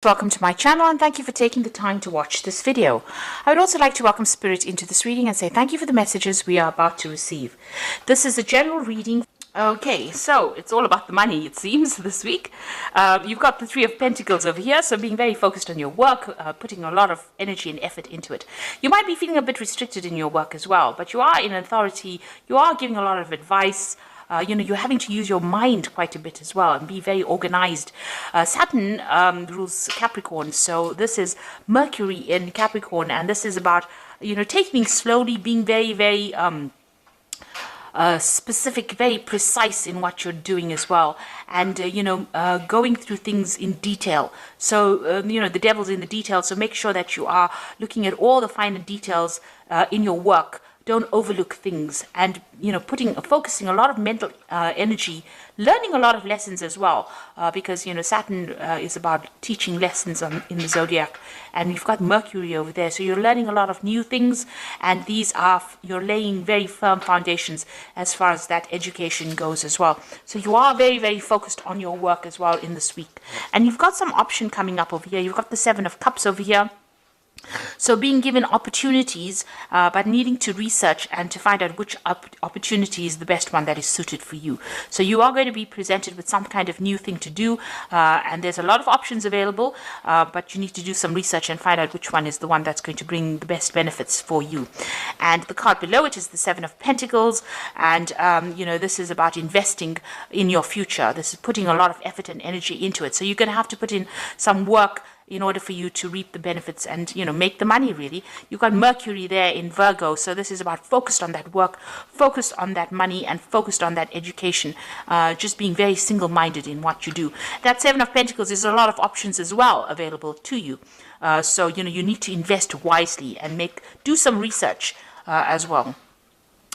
Welcome to my channel and thank you for taking the time to watch this video. I would also like to welcome Spirit into this reading and say thank you for the messages we are about to receive. This is a general reading. Okay, so it's all about the money, it seems, this week. You've got the Three of Pentacles over here, so being very focused on your work, putting a lot of energy and effort into it. You might be feeling a bit restricted in your work as well, but you are in authority, you are giving a lot of advice. You're having to use your mind quite a bit as well and be very organized. Saturn rules Capricorn, so this is Mercury in Capricorn, and this is about, taking things slowly, being very, very specific, very precise in what you're doing as well, and going through things in detail. So the devil's in the details, so make sure that you are looking at all the finer details in your work. Don't overlook things, and focusing a lot of mental energy, learning a lot of lessons as well, because Saturn is about teaching lessons in the zodiac, and you've got Mercury over there, so you're learning a lot of new things, and you're laying very firm foundations as far as that education goes as well. So you are very, very focused on your work as well in this week, and you've got some option coming up over here. You've got the Seven of Cups over here. So being given opportunities, but needing to research and to find out which opportunity is the best one that is suited for you. So you are going to be presented with some kind of new thing to do, and there's a lot of options available, but you need to do some research and find out which one is the one that's going to bring the best benefits for you. And the card below it is the Seven of Pentacles, and this is about investing in your future. This is putting a lot of effort and energy into it. So you're going to have to put in some work in order for you to reap the benefits and make the money. Really, you've got Mercury there in Virgo, so this is about focused on that work, focused on that money, and focused on that education, just being very single-minded in what you do. That Seven of Pentacles is a lot of options as well available to you, so you need to invest wisely and do some research as well.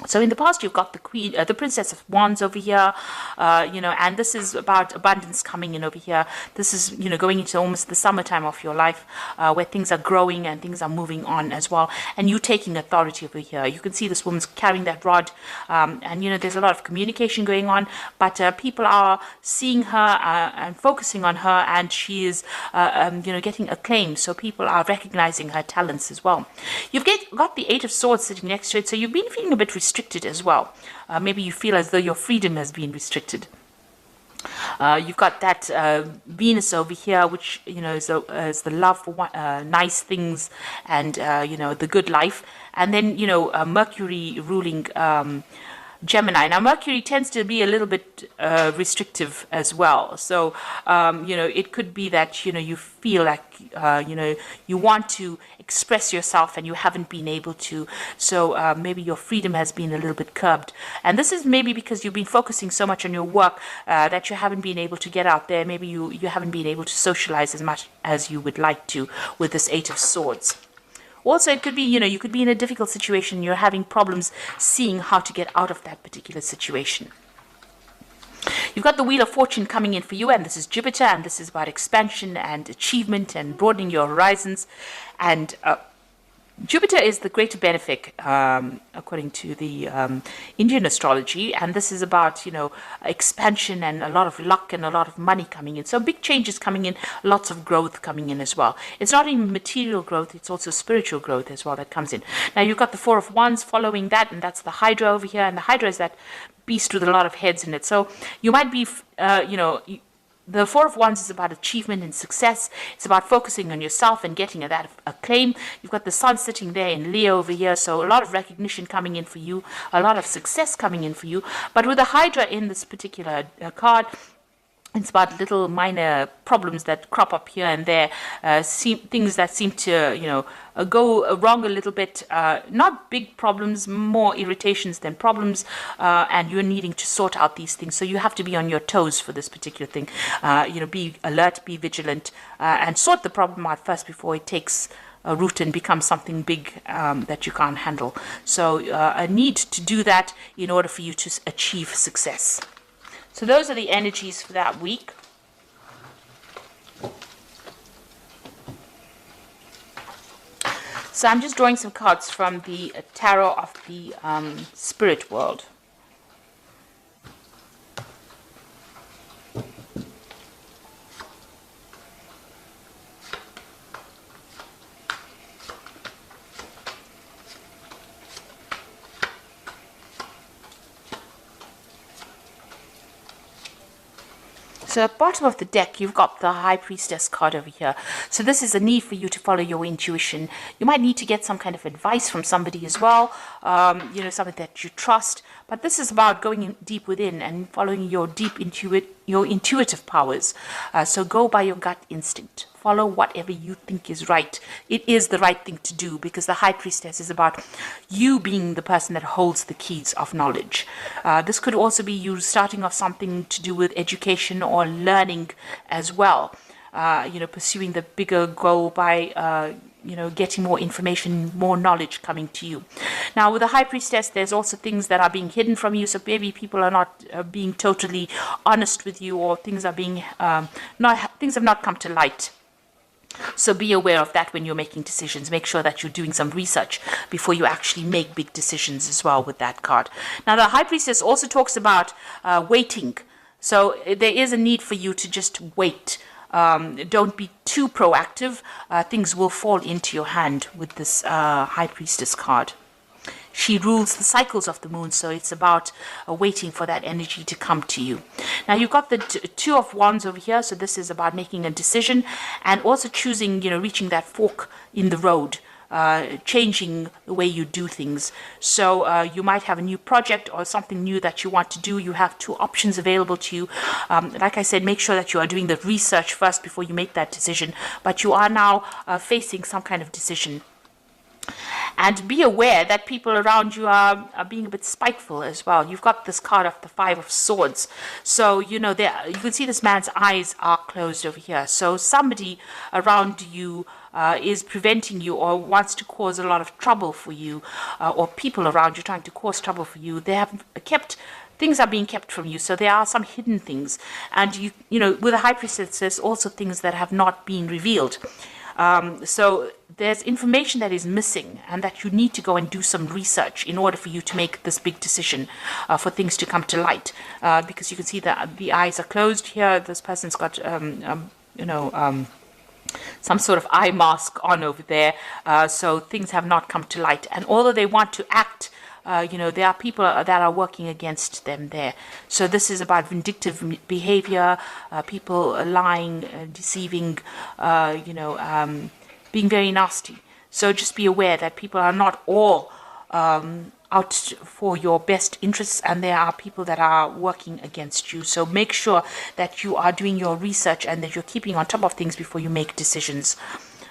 So in the past, you've got the Princess of Wands over here, and this is about abundance coming in over here. This is, going into almost the summertime of your life, where things are growing and things are moving on as well, and you taking authority over here. You can see this woman's carrying that rod, and there's a lot of communication going on, but people are seeing her and focusing on her, and she is, getting acclaim. So people are recognizing her talents as well. You've got the Eight of Swords sitting next to it, so you've been feeling a bit restricted as well. Maybe you feel as though your freedom has been restricted. You've got that Venus over here, which is the love for nice things and the good life, and then Mercury ruling Gemini. Now Mercury tends to be a little bit restrictive as well, so it could be that you feel like you want to express yourself and you haven't been able to, so maybe your freedom has been a little bit curbed, and this is maybe because you've been focusing so much on your work that you haven't been able to get out there. Maybe you haven't been able to socialize as much as you would like to with this Eight of Swords. Also, it could be, you could be in a difficult situation. You're having problems seeing how to get out of that particular situation. You've got the Wheel of Fortune coming in for you, and this is Jupiter, and this is about expansion and achievement and broadening your horizons. And Jupiter is the greater benefic, according to the Indian astrology, and this is about, expansion and a lot of luck and a lot of money coming in. So big changes coming in, lots of growth coming in as well. It's not even material growth, it's also spiritual growth as well that comes in. Now you've got the Four of Wands following that, and that's the Hydra over here, and the Hydra is that beast with a lot of heads in it. So you might be, the Four of Wands is about achievement and success. It's about focusing on yourself and getting that acclaim. You've got the Sun sitting there in Leo over here, so a lot of recognition coming in for you, a lot of success coming in for you. But with the Hydra in this particular card, it's about little minor problems that crop up here and there, things that seem to, go wrong a little bit. Not big problems, more irritations than problems, and you're needing to sort out these things. So you have to be on your toes for this particular thing. Be alert, be vigilant, and sort the problem out first before it takes a root and becomes something big that you can't handle. So a need to do that in order for you to achieve success. So those are the energies for that week. So I'm just drawing some cards from the tarot of the spirit world. So at the bottom of the deck, you've got the High Priestess card over here. So this is a need for you to follow your intuition. You might need to get some kind of advice from somebody as well, somebody that you trust. But this is about going in deep within and following your your intuitive powers. So go by your gut instinct. Follow whatever you think is right. It is the right thing to do, because the High Priestess is about you being the person that holds the keys of knowledge. This could also be you starting off something to do with education or learning as well. Pursuing the bigger goal by getting more information, more knowledge coming to you. Now, with the High Priestess, there's also things that are being hidden from you. So maybe people are not being totally honest with you, or things are being things have not come to light. So be aware of that when you're making decisions. Make sure that you're doing some research before you actually make big decisions as well with that card. Now, the High Priestess also talks about waiting. So there is a need for you to just wait. Don't be too proactive. Things will fall into your hand with this High Priestess card. She rules the cycles of the moon, so it's about waiting for that energy to come to you. Now, you've got the Two of Wands over here, so this is about making a decision and also choosing, reaching that fork in the road, changing the way you do things. So you might have a new project or something new that you want to do. You have two options available to you. Like I said, make sure that you are doing the research first before you make that decision, but you are now facing some kind of decision. And be aware that people around you are being a bit spiteful as well. You've got this card of the Five of Swords. So, you can see this man's eyes are closed over here. So somebody around you is preventing you or wants to cause a lot of trouble for you, or people around you trying to cause trouble for you. Things are being kept from you, so there are some hidden things. And, with the High Priestess, there's also things that have not been revealed. So there's information that is missing and that you need to go and do some research in order for you to make this big decision, for things to come to light. Because you can see that the eyes are closed here. This person's got, some sort of eye mask on over there. So things have not come to light. And although they want to act, there are people that are working against them there. So this is about vindictive behavior, people lying, deceiving, being very nasty. So just be aware that people are not all out for your best interests, and there are people that are working against you. So make sure that you are doing your research and that you're keeping on top of things before you make decisions.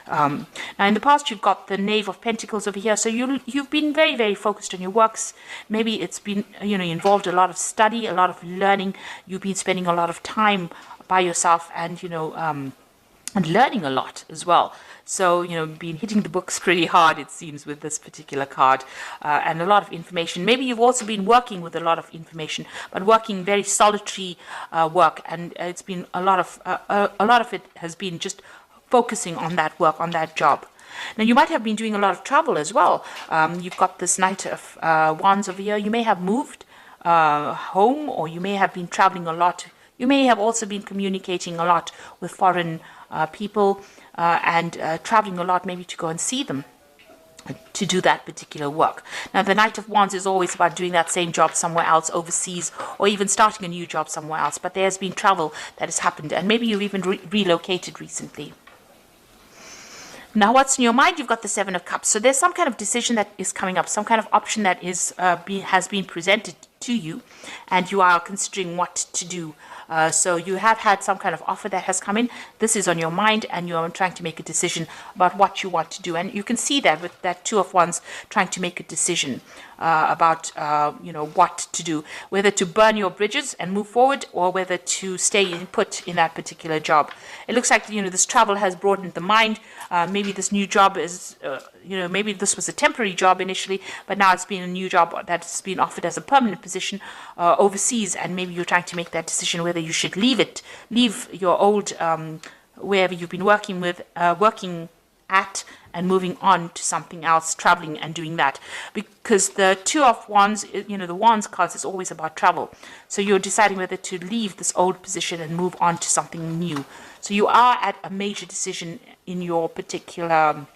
Now, in the past, you've got the Knave of Pentacles over here. So you've been very, very focused on your works. Maybe it's been, involved a lot of study, a lot of learning. You've been spending a lot of time by yourself and, and learning a lot as well. So, been hitting the books pretty hard, it seems, with this particular card, and a lot of information. Maybe you've also been working with a lot of information, but working very solitary work, and it's been a lot of it has been just focusing on that work, on that job. Now, you might have been doing a lot of travel as well. You've got this Knight of Wands over here. You may have moved home, or you may have been traveling a lot. You may have also been communicating a lot with foreign people and traveling a lot, maybe to go and see them, to do that particular work. Now, the Knight of Wands is always about doing that same job somewhere else, overseas, or even starting a new job somewhere else. But there has been travel that has happened, and maybe you've even relocated recently. Now, what's in your mind? You've got the Seven of Cups. So there's some kind of decision that is coming up, some kind of option that has been presented to you, and you are considering what to do. So you have had some kind of offer that has come in. This is on your mind, and you're trying to make a decision about what you want to do. And you can see that with that Two of Wands, trying to make a decision about what to do, whether to burn your bridges and move forward, or whether to stay put in that particular job. It looks like this travel has broadened the mind. Maybe this new job is maybe this was a temporary job initially, but now it's been a new job that's been offered as a permanent position overseas, and maybe you're trying to make that decision whether you should leave your old wherever you've been working at, and moving on to something else, traveling and doing that. Because the Two of Wands, the Wands cards is always about travel. So you're deciding whether to leave this old position and move on to something new. So you are at a major decision in your particular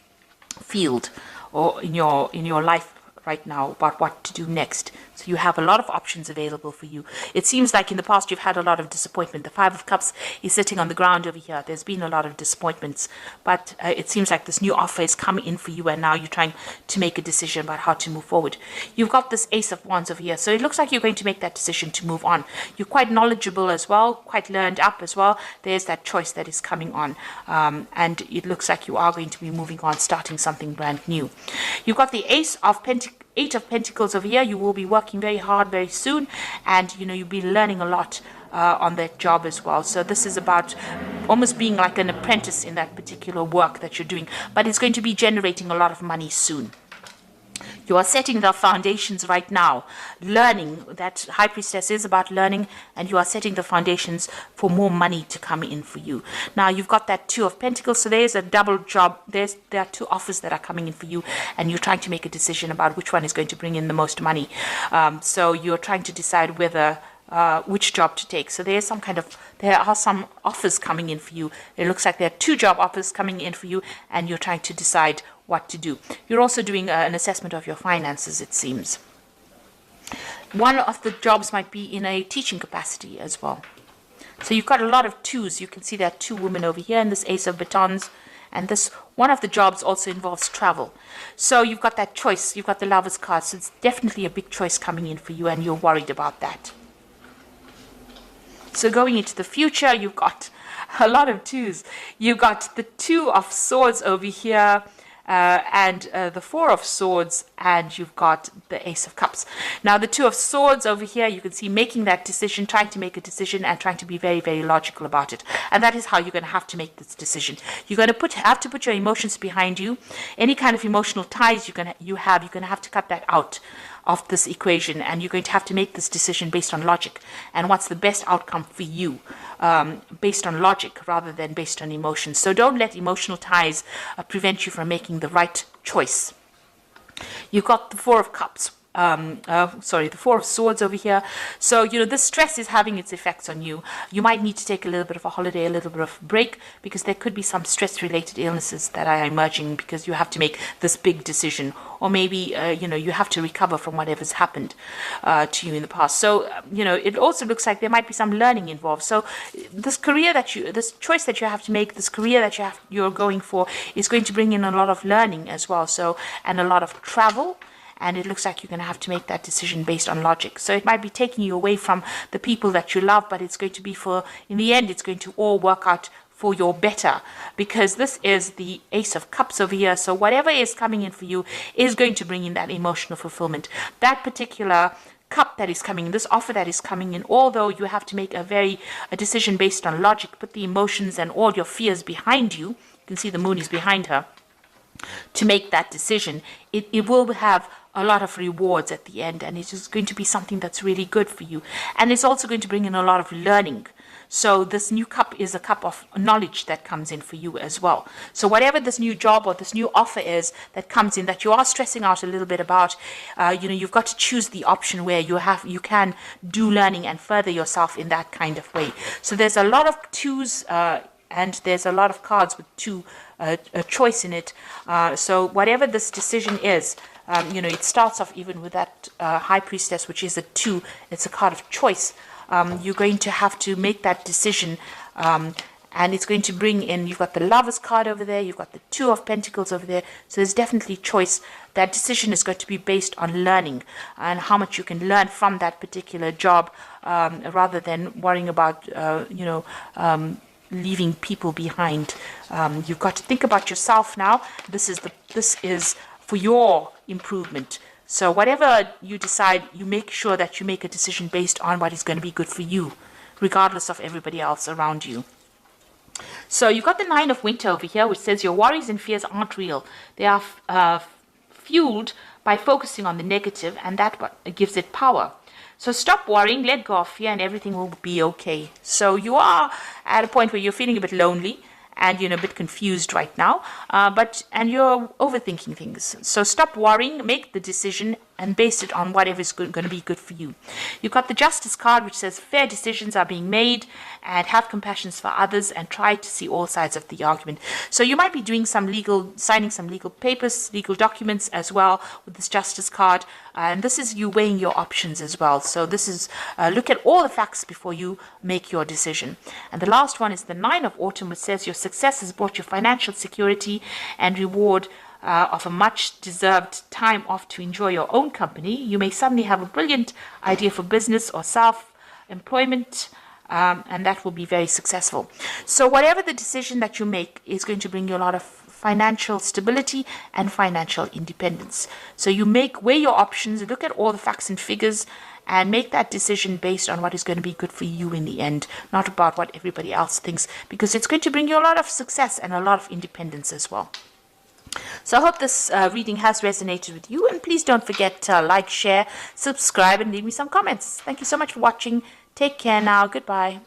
field, or in your life right now about what to do next. So you have a lot of options available for you. It seems like in the past you've had a lot of disappointment. The Five of Cups is sitting on the ground over here. There's been a lot of disappointments, but it seems like this new offer is coming in for you, and now you're trying to make a decision about how to move forward. You've got this Ace of Wands over here, so it looks like you're going to make that decision to move on. You're quite knowledgeable as well, quite learned up as well. There's that choice that is coming on, and it looks like you are going to be moving on, starting something brand new. You've got the Eight of Pentacles over here. You will be working very hard very soon, and you'll be learning a lot on that job as well. So this is about almost being like an apprentice in that particular work that you're doing, but it's going to be generating a lot of money soon. You are setting the foundations right now, learning. That High Priestess is about learning, and you are setting the foundations for more money to come in for you. Now you've got that Two of Pentacles, so there's a double job. There are two offers that are coming in for you, and you're trying to make a decision about which one is going to bring in the most money. So you're trying to decide whether which job to take. So there are some offers coming in for you. It looks like there are two job offers coming in for you, and you're trying to decide what to do. You're also doing an assessment of your finances, it seems. One of the jobs might be in a teaching capacity as well. So you've got a lot of twos. You can see there are two women over here in this Ace of Batons, and this one of the jobs also involves travel. So you've got that choice. You've got the Lover's card, so it's definitely a big choice coming in for you, and you're worried about that. So going into the future, you've got a lot of twos. You've got the Two of Swords over here, and the Four of Swords, and you've got the Ace of Cups. Now the Two of Swords over here, you can see making that decision, trying to make a decision, and trying to be very, very logical about it. And that is how you're going to have to make this decision. You're going to have to put your emotions behind you. Any kind of emotional ties you're going to have to cut that out of this equation, and you're going to have to make this decision based on logic and what's the best outcome for you, based on logic rather than based on emotions. So don't let emotional ties prevent you from making the right choice. You've got the Four of Cups. The Four of Swords over here. So this stress is having its effects on you. You might need to take a little bit of a holiday, a little bit of a break, because there could be some stress related illnesses that are emerging because you have to make this big decision, or maybe you have to recover from whatever's happened to you in the past. So it also looks like there might be some learning involved. So this choice that you have to make, this career that you're going for, is going to bring in a lot of learning as well. So, and a lot of travel. And it looks like you're going to have to make that decision based on logic. So it might be taking you away from the people that you love, but it's going to be in the end, it's going to all work out for your better, because this is the Ace of Cups over here. So whatever is coming in for you is going to bring in that emotional fulfillment. That particular cup that is coming in, this offer that is coming in, although you have to make a decision based on logic, put the emotions and all your fears behind you. You can see the moon is behind her. To make that decision, it will have a lot of rewards at the end, and it is going to be something that's really good for you, and it's also going to bring in a lot of learning. So this new cup is a cup of knowledge that comes in for you as well. So whatever this new job or this new offer is that comes in, that you are stressing out a little bit about, you've got to choose the option where you can do learning and further yourself in that kind of way. So there's a lot of twos, and there's a lot of cards with a choice in it. So whatever this decision is, it starts off even with that High Priestess, which is a 2. It's a card of choice. You're going to have to make that decision, and it's going to bring in, you've got the Lover's card over there, you've got the Two of Pentacles over there. So there's definitely choice. That decision is going to be based on learning and how much you can learn from that particular job, rather than worrying about, leaving people behind. You've got to think about yourself now. This is for your improvement. So whatever you decide, you make sure that you make a decision based on what is going to be good for you, regardless of everybody else around you. So you've got the Nine of Winter over here, which says your worries and fears aren't real. They are fueled by focusing on the negative, and that gives it power. So stop worrying, let go of fear, and everything will be okay. So you are at a point where you're feeling a bit lonely and a bit confused right now, and you're overthinking things. So stop worrying, make the decision, and base it on whatever is going to be good for you. You've got the Justice card, which says fair decisions are being made, and have compassion for others, and try to see all sides of the argument. So you might be doing signing some legal papers, legal documents as well with this Justice card, and this is you weighing your options as well. So this is look at all the facts before you make your decision. And the last one is the Nine of Autumn, which says your success has brought you financial security and reward of a much-deserved time off to enjoy your own company. You may suddenly have a brilliant idea for business or self-employment, and that will be very successful. So whatever the decision that you make is going to bring you a lot of financial stability and financial independence. So you weigh your options, look at all the facts and figures, and make that decision based on what is going to be good for you in the end, not about what everybody else thinks, because it's going to bring you a lot of success and a lot of independence as well. So I hope this reading has resonated with you, and please don't forget to like, share, subscribe, and leave me some comments. Thank you so much for watching. Take care now. Goodbye.